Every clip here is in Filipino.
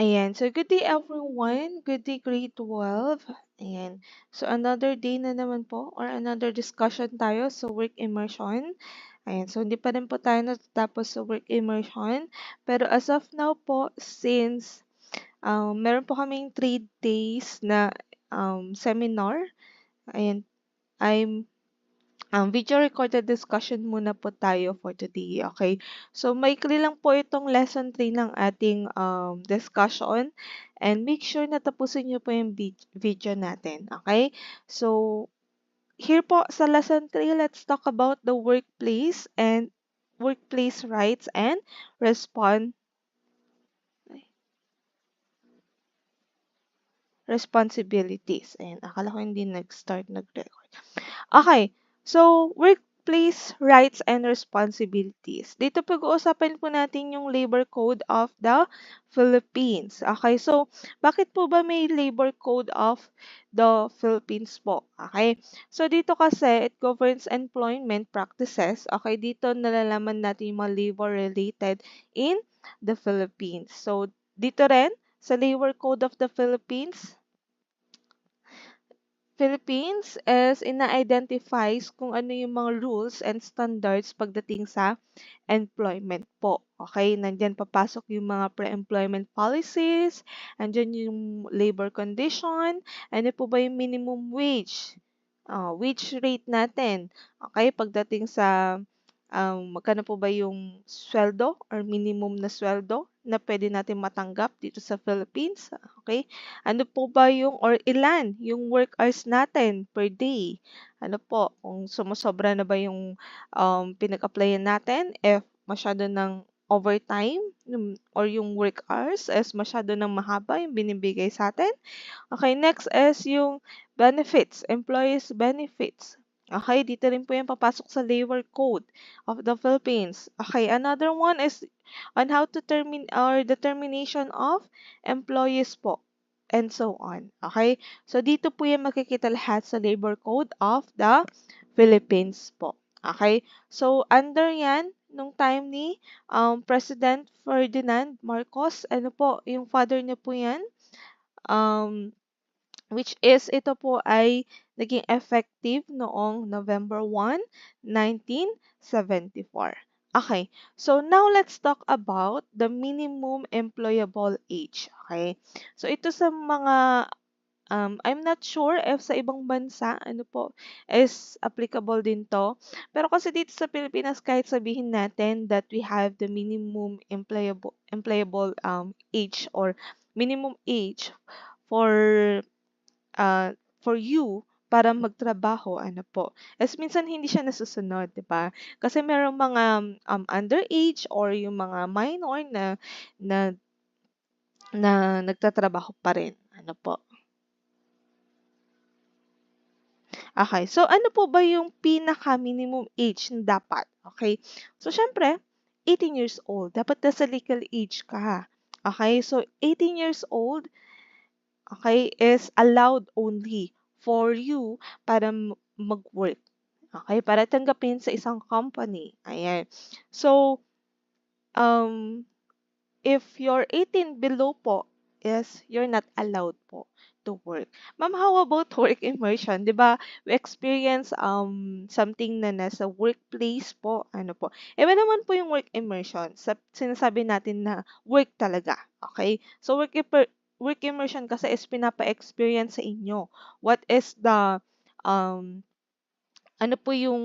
Ayan. So, good day everyone. Good day grade 12. Ayan. So, another day na naman po or another discussion tayo sa work immersion. Ayan. So, hindi pa rin po tayo natatapos sa work immersion. Pero as of now po, since meron po kaming 3 days na seminar, ayan, I'm video recorded discussion muna po tayo for today, okay? So, maikli lang po itong lesson 3 ng ating discussion and make sure na tapusin niyo po yung video natin, okay? So, here po sa lesson 3, let's talk about the workplace rights and responsibilities. Ayan, akala ko hindi nag-start nag-record. Okay. So, workplace rights and responsibilities. Dito pag-uusapan po natin yung Labor Code of the Philippines. Okay. So, bakit po ba may Labor Code of the Philippines po? Okay. So, dito kasi it governs employment practices. Okay. Dito nalalaman natin yung mga labor related in the Philippines. So, dito rin sa Labor Code of the Philippines is ina-identifies kung ano yung mga rules and standards pagdating sa employment po. Okay, nandiyan papasok yung mga pre-employment policies, andyan yung labor condition, ano po ba yung minimum wage, wage rate natin. Okay, pagdating sa magkano po ba yung sweldo or minimum na sweldo na pwede natin matanggap dito sa Philippines? Okay? Ano po ba yung or ilan yung work hours natin per day? Ano po, kung sumusobra na ba yung pinag-applyan natin, if masyado ng overtime or yung work hours is masyado ng mahaba yung binibigay sa atin. Okay, next is yung benefits, employees benefits. Okay, dito rin po yung papasok sa Labor Code of the Philippines. Okay, another one is on how to determination of employees po and so on. Okay, so dito po yung makikita lahat sa Labor Code of the Philippines po. Okay, so under yan, nung time ni President Ferdinand Marcos, ano po, yung father niya po yan, um, which is ito po ay naging effective noong November 1, 1974. Okay, so now let's talk about the minimum employable age. Okay, so ito sa mga I'm not sure if sa ibang bansa ano po is applicable din to. Pero kasi dito sa Pilipinas kahit sabihin natin that we have the minimum employable age or minimum age for for you para magtrabaho, ano po, is minsan hindi siya nasusunod, 'di ba? Kasi merong mga underage or yung mga minor na na nagtatrabaho pa rin, ano po. Okay, so ano po ba yung pinaka-minimum age na dapat? Okay, so syempre, 18 years old. Dapat nasa legal age ka. Okay, so 18 years old, okay, is allowed only for you para mag-work. Okay, para tanggapin sa isang company. Ayan. So, um, if you're 18 below po, is you're not allowed po to work. Ma'am, how about work immersion? 'Di ba? We experience something na nasa workplace po, ano po. Iba naman po yung work immersion. Sinasabi natin na work talaga. Okay? So work immersion kasi is pinapa-experience sa inyo. What is the um ano po yung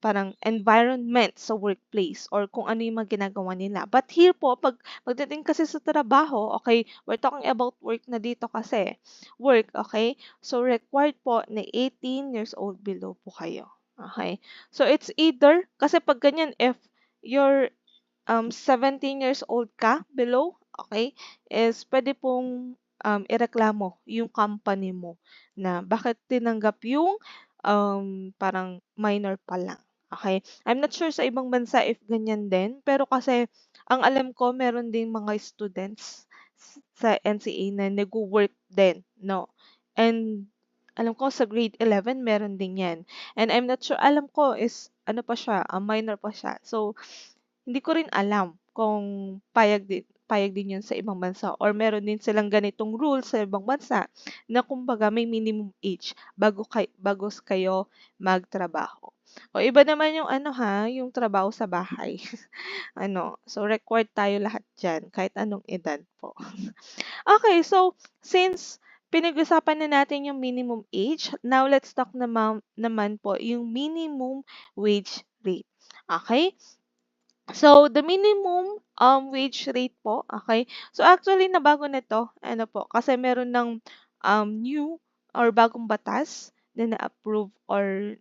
parang environment sa workplace or kung ano yung mga ginagawa nila. But here po, pagdating kasi sa trabaho, okay, we're talking about work na dito kasi. Work, okay? So, required po na 18 years old below po kayo. Okay? So, it's either, kasi pag ganyan, if you're 17 years old ka below, okay, is pwede pong ireklamo yung company mo na bakit tinanggap yung parang minor pa lang. Okay? I'm not sure sa ibang bansa if ganyan din, pero kasi ang alam ko meron ding mga students sa NCA na nag-work din, no? And alam ko sa grade 11 meron din yan. And I'm not sure, alam ko is ano pa siya, minor pa siya. So, hindi ko rin alam kung payag din yun sa ibang bansa or meron din silang ganitong rules sa ibang bansa na kumbaga may minimum age bago kayo magtrabaho. O iba naman yung ano ha, yung trabaho sa bahay. So required tayo lahat diyan kahit anong edad po. Okay, so since pinag-usapan na natin yung minimum age, now let's talk naman po yung minimum wage rate. Okay? So, the minimum wage rate po, okay? So, actually, nabago na to, ano po, kasi meron ng new or bagong batas na na-approve or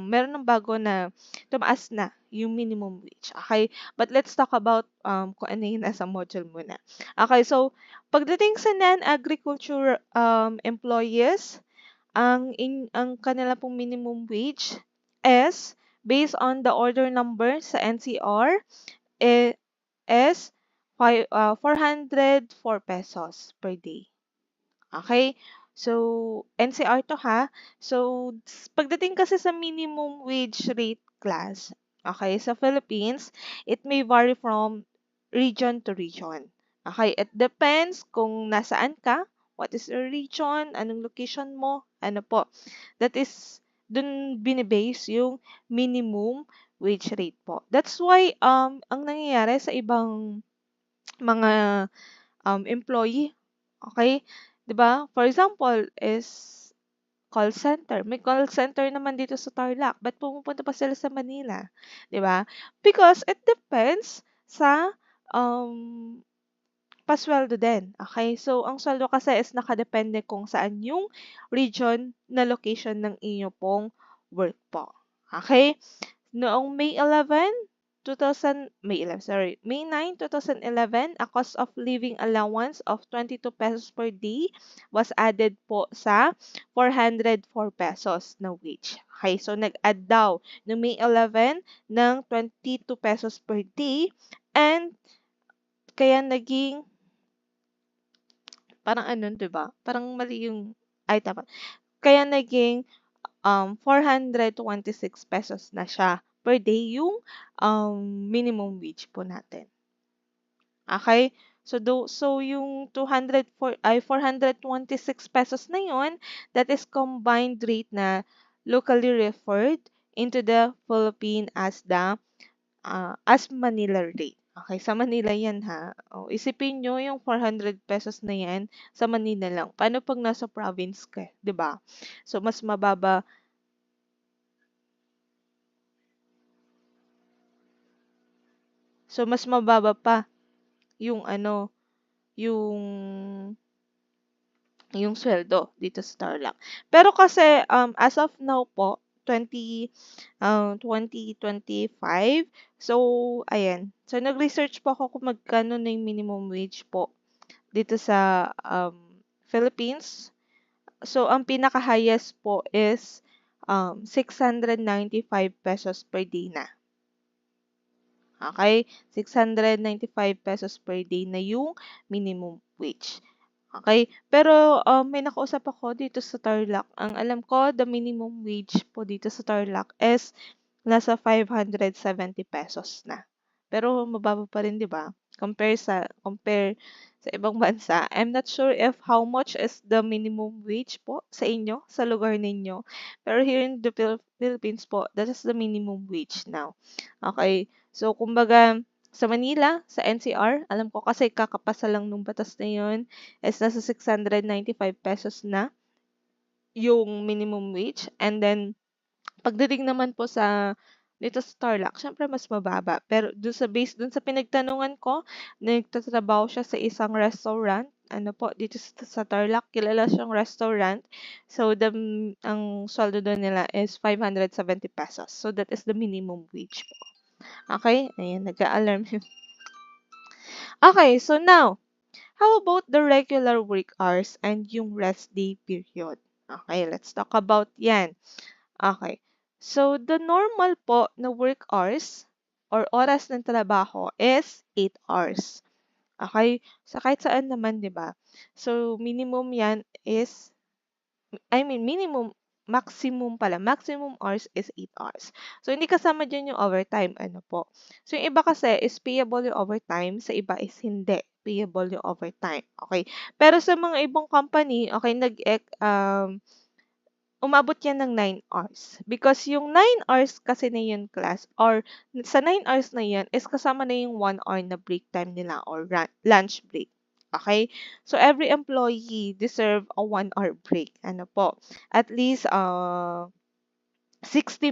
meron ng bago na tumaas na yung minimum wage. Okay? But let's talk about kung ano yung nasa module muna. Okay, so pagdating sa non-agriculture employees, ang kanila pong minimum wage is based on the order number sa NCR eh, is 404 pesos per day. Okay? So, NCR to ha. So, pagdating kasi sa minimum wage rate class, okay, sa Philippines, it may vary from region to region. Okay, it depends kung nasaan ka, what is your region, anong location mo, ano po. That is, dun binibase yung minimum wage rate po. That's why, ang nangyayari sa ibang mga employee, okay? 'Di ba? For example, is call center. May call center naman dito sa Tarlac. Ba't pumupunta pa sila sa Manila? 'Di ba? Because it depends sa um, pasweldo din. Okay? So, ang sweldo kasi is nakadepende kung saan yung region na location ng inyo pong work po. Okay? Noong May 9, 2011, a cost of living allowance of 22 pesos per day was added po sa 404 pesos na wage. Okay, so nag-add daw no May 11 ng 22 pesos per day and kaya naging parang ano, 'di ba? Parang mali yung ay tama. Kaya naging 426 pesos na siya per day yung minimum wage po natin. Okay? So yung 426 pesos na yon, that is combined rate na locally referred into the Philippine as Manila rate. Okay, sa Manila yan ha. O, isipin nyo yung 400 pesos na yan sa Manila lang. Paano pag nasa province ka, 'di ba? So mas mababa. So mas mababa pa yung ano, yung yung sweldo dito sa Tarlac. Pero kasi as of now po 2025, so ayan. So nag-research po ako kung magkano na yung minimum wage po dito sa Philippines. So ang pinaka-highest po is 695 pesos per day na. Okay? 695 pesos per day na yung minimum wage. Okay? Pero may nakausap ako dito sa Tarlac. Ang alam ko, the minimum wage po dito sa Tarlac is nasa 570 pesos na. Pero mababa pa rin, 'di ba? Compare sa ibang bansa. I'm not sure if how much is the minimum wage po sa inyo, sa lugar ninyo. Pero here in the Philippines po, that is the minimum wage now. Okay? So, kumbaga, sa Manila, sa NCR, alam ko kasi kakapasa lang nung batas na yun, is nasa 695 pesos na yung minimum wage. And then, pagdating naman po dito sa Tarlac, syempre mas mababa. Pero dun sa pinagtanungan ko, nagtatrabaho siya sa isang restaurant. Ano po, dito sa Tarlac, kilala siyang restaurant. So, ang sweldo doon nila is 570 pesos. So, that is the minimum wage po. Okay? Ayan, nag-a-alarm yun. Okay, so now, how about the regular work hours and yung rest day period? Okay, let's talk about yan. Okay. So, the normal po na work hours or oras ng trabaho is 8 hours. Okay? So, kahit saan naman, di ba? So, minimum yan is, minimum maximum hours is 8 hours. So, hindi kasama dyan yung overtime, ano po. So, yung iba kasi is payable yung overtime, sa iba is hindi payable yung overtime. Okay? Pero sa mga ibang company, okay, umabot yan ng 9 hours. Because yung 9 hours kasi na yun class or sa 9 hours na yan is kasama na yung 1 hour na break time nila or lunch break. Okay? So, every employee deserve a 1 hour break. Ano po? At least 60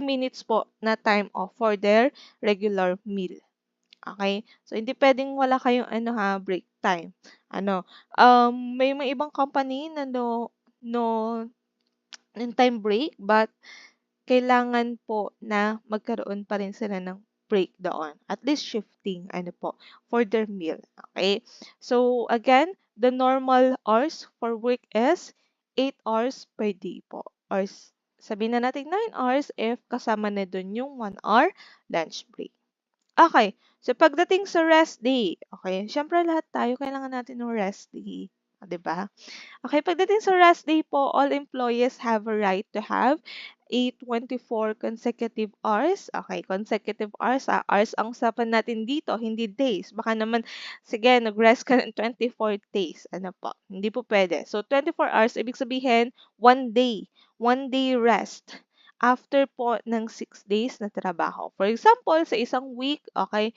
minutes po na time off for their regular meal. Okay? So, hindi pwedeng wala kayong break time. May mga ibang company na no ng time break, but kailangan po na magkaroon pa rin sila ng break doon. At least shifting, for their meal. Okay? So, again, the normal hours for work is 8 hours per day po. Or sabihin na natin 9 hours if kasama na dun yung 1 hour lunch break. Okay. So, pagdating sa rest day, okay, syempre lahat tayo kailangan natin ng rest day. 'Di ba? Okay, pagdating sa rest day po, all employees have a right to have a 24 consecutive hours. Okay, consecutive hours. Hours ang usapan natin dito, hindi days. Baka naman, sige, nag-rest ka ng 24 days. Ano po? Hindi po pwede. So, 24 hours, ibig sabihin, one day. One day rest. After po ng 6 days na trabaho. For example, sa isang week, okay,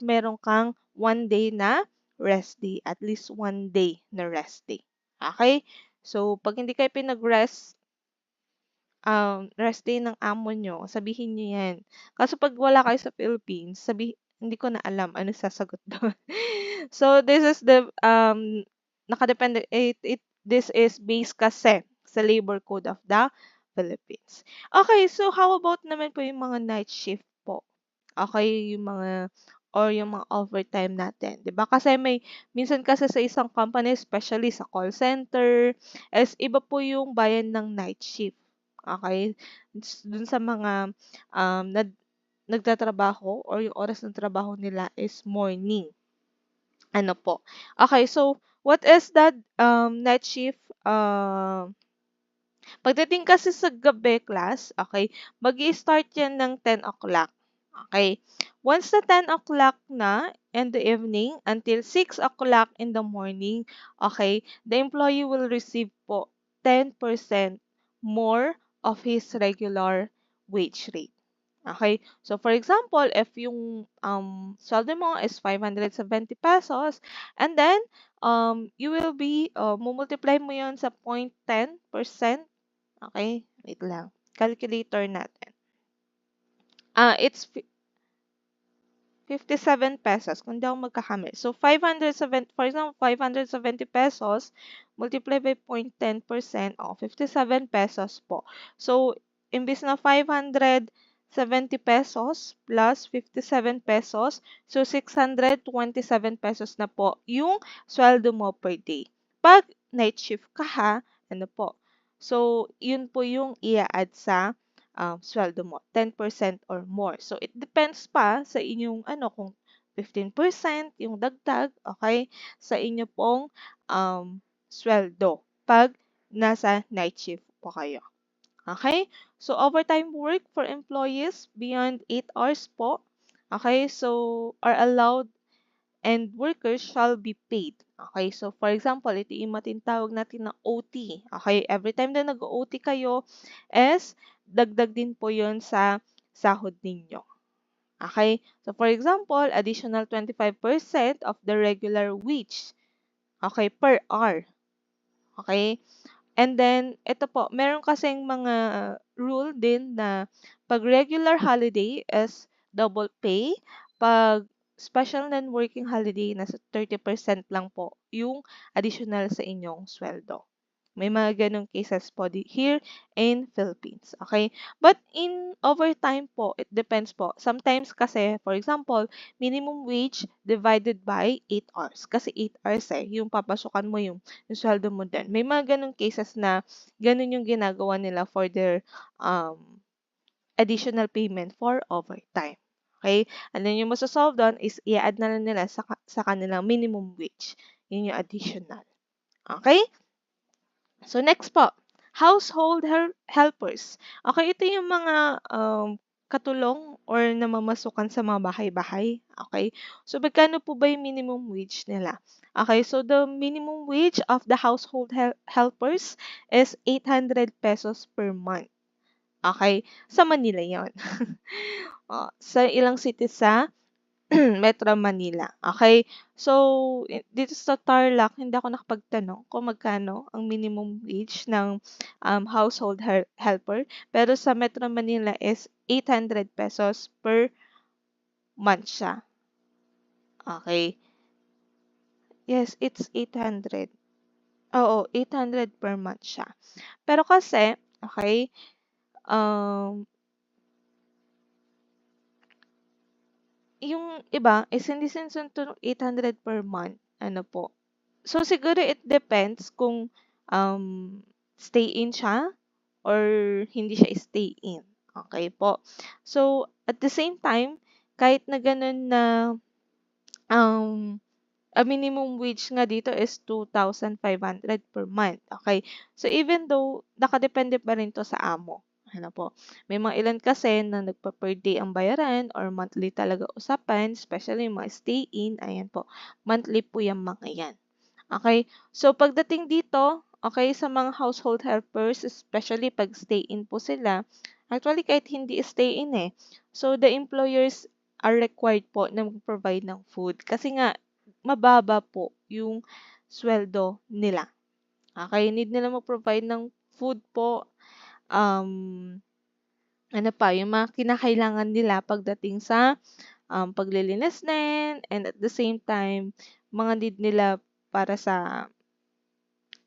meron kang one day na rest day. At least one day na rest day. Okay? So, pag hindi kayo pinag-rest, rest day ng amo nyo, sabihin nyo yan. Kaso pag wala kayo sa Philippines, hindi ko na alam ano sasagot doon. So, this is the, nakadepende, this is based kasi sa Labor Code of the Philippines. Okay, so how about naman po yung mga night shift po? Okay, yung mga overtime natin, 'di ba? Kasi minsan kasi sa isang company, especially sa call center, is iba po yung bayan ng night shift. Okay? Dun sa mga nagtatrabaho or yung oras ng trabaho nila is morning. Ano po? Okay, so what is that night shift? Pagdating kasi sa gabi class, okay, mag-i-start yan ng 10 o'clock. Okay. Once na 10 o'clock na in the evening until 6 o'clock in the morning, okay, the employee will receive po 10% more of his regular wage rate. Okay? So, for example, if yung sweldo mo is 570 pesos, and then, you will be, multiply mo yon sa 0.10%. Okay? Wait lang. Calculator natin. It's 57 pesos, kung di ako magkakamali. So, 570, for example, 570 pesos, multiply by 0.10%, 57 pesos po. So, imbis na 570 pesos plus 57 pesos, so 627 pesos na po yung sweldo mo per day. Pag night shift ka ha, ano po? So, yun po yung i-add sa sweldo mo, 10% or more. So, it depends pa sa inyong kung 15% yung dagdag, okay, sa inyo pong sweldo pag nasa night shift po kayo. Okay? So, overtime work for employees beyond 8 hours po, okay, so are allowed and workers shall be paid. Okay, so for example, ito yung matinatawag natin na OT. Okay, every time na nag-OT kayo is dagdag din po yon sa sahod ninyo. Okay, so for example, additional 25% of the regular wage. Okay, per hour. Okay, and then, ito po, meron kasing mga rule din na pag regular holiday is double pay. Pag special non-working holiday, nasa 30% lang po yung additional sa inyong sweldo. May mga ganong cases po here in Philippines. Okay? But in overtime po, it depends po. Sometimes kasi, for example, minimum wage divided by 8 hours. Kasi 8 hours yung papasukan mo yung sweldo mo din. May mga ganong cases na ganon yung ginagawa nila for their additional payment for overtime. Okay? And then yung masasolve doon is i-add na lang nila sa kanilang minimum wage. Yun yung additional. Okay? So, next po. household helpers. Okay, ito yung mga katulong or namamasukan sa mga bahay-bahay. Okay, so magkano po ba yung minimum wage nila? Okay, so the minimum wage of the household helpers is 800 pesos per month. Okay, sa Manila yon. Sa ilang cities sa Metro Manila. Okay, so dito sa Tarlac, hindi ako nakapagtanong kung magkano ang minimum wage ng household helper. Pero sa Metro Manila is 800 pesos per month siya. Okay. Yes, it's 800. Oo, 800 per month siya. Pero kasi, okay, um, yung iba is hindi sinusunod 800 per month. Ano po? So, siguro it depends kung um, stay-in siya or hindi siya stay-in. Okay po. So, at the same time, kahit na ganun na um, a minimum wage nga dito is 2,500 per month. Okay. So, even though nakadepende pa rin to sa amo. Ano po. May mga ilan kasi na nagpa-per day ang bayaran or monthly talaga usapan, especially yung mga stay-in. Ayan po. Monthly po yung mga yan. Okay? So, pagdating dito, okay, sa mga household helpers, especially pag stay-in po sila, actually kahit hindi stay-in eh. So, the employers are required po na mag-provide ng food kasi nga mababa po yung sweldo nila. Okay? Need nila mag-provide ng food po. Ano pa, yung mga kinakailangan nila pagdating sa paglilinis din and at the same time, mga need nila para sa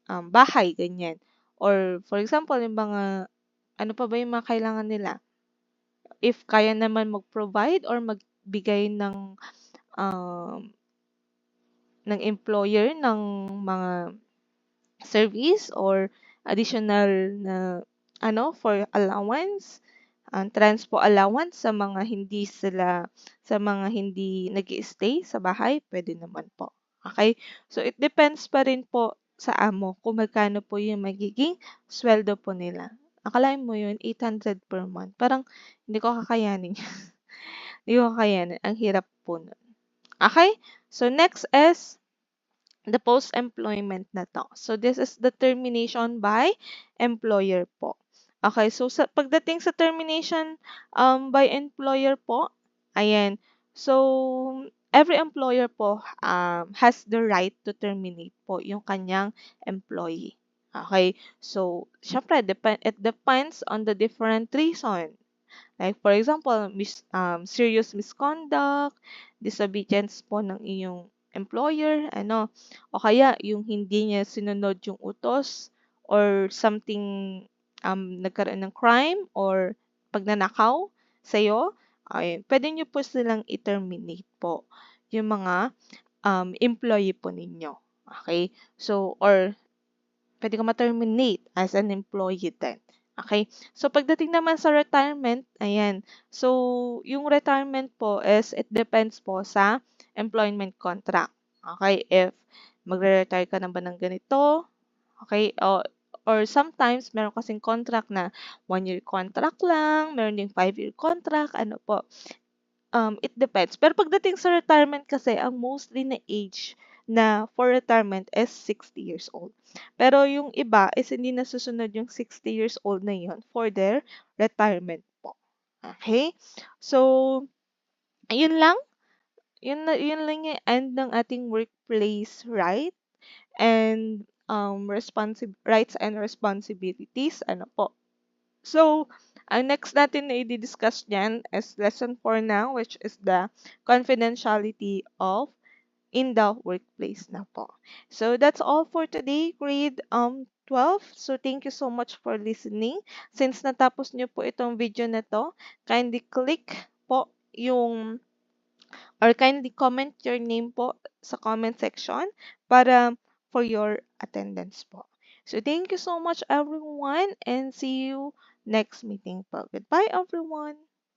bahay, ganyan. Or for example, yung mga ano pa ba yung mga kailangan nila? If kaya naman mag-provide or magbigay um, ng employer ng mga service or additional na ano for allowance, transpo allowance sa mga hindi nag-i-stay sa bahay, pwede naman po. Okay? So, it depends pa rin po sa amo kung magkano po yung magiging sweldo po nila. Akalain mo yun, 800 per month. Parang hindi ko kakayanin. Hindi ko kakayanin. Ang hirap po nun. Okay? So, next is the post-employment na to. So, this is the termination by employer po. Okay, so pagdating sa termination by employer po, ayan, so every employer po has the right to terminate po yung kanyang employee. Okay, so syempre it depends on the different reason. Like for example, serious misconduct, disobedience po ng iyong employer, ano, o kaya yung hindi niya sinunod yung utos or something nagkaroon ng crime or pagnanakaw sa'yo, ay, pwede niyo po silang i-terminate po yung mga employee po ninyo. Okay? So, or pwede ka ma-terminate as an employee din. Okay? So, pagdating naman sa retirement, ayan. So, yung retirement po is, it depends po sa employment contract. Okay? If magre-retire ka na ba ng ganito, okay? Or sometimes, meron kasing contract na 1-year contract lang, meron ding 5-year contract, ano po. It depends. Pero pagdating sa retirement kasi, ang mostly na age na for retirement is 60 years old. Pero yung iba is hindi nasusunod yung 60 years old na yun for their retirement po. Okay? So, yun lang. Yun lang yung end ng ating workplace right and rights and responsibilities. Ano po? So, ang next natin na i-discuss dyan is lesson 4 now, which is the confidentiality of in the workplace na po. So, that's all for today, grade 12. So, thank you so much for listening. Since natapos nyo po itong video na to, kindly click po yung or kindly comment your name po sa comment section para for your attendance po. So, thank you so much everyone and see you next meeting po. Goodbye everyone!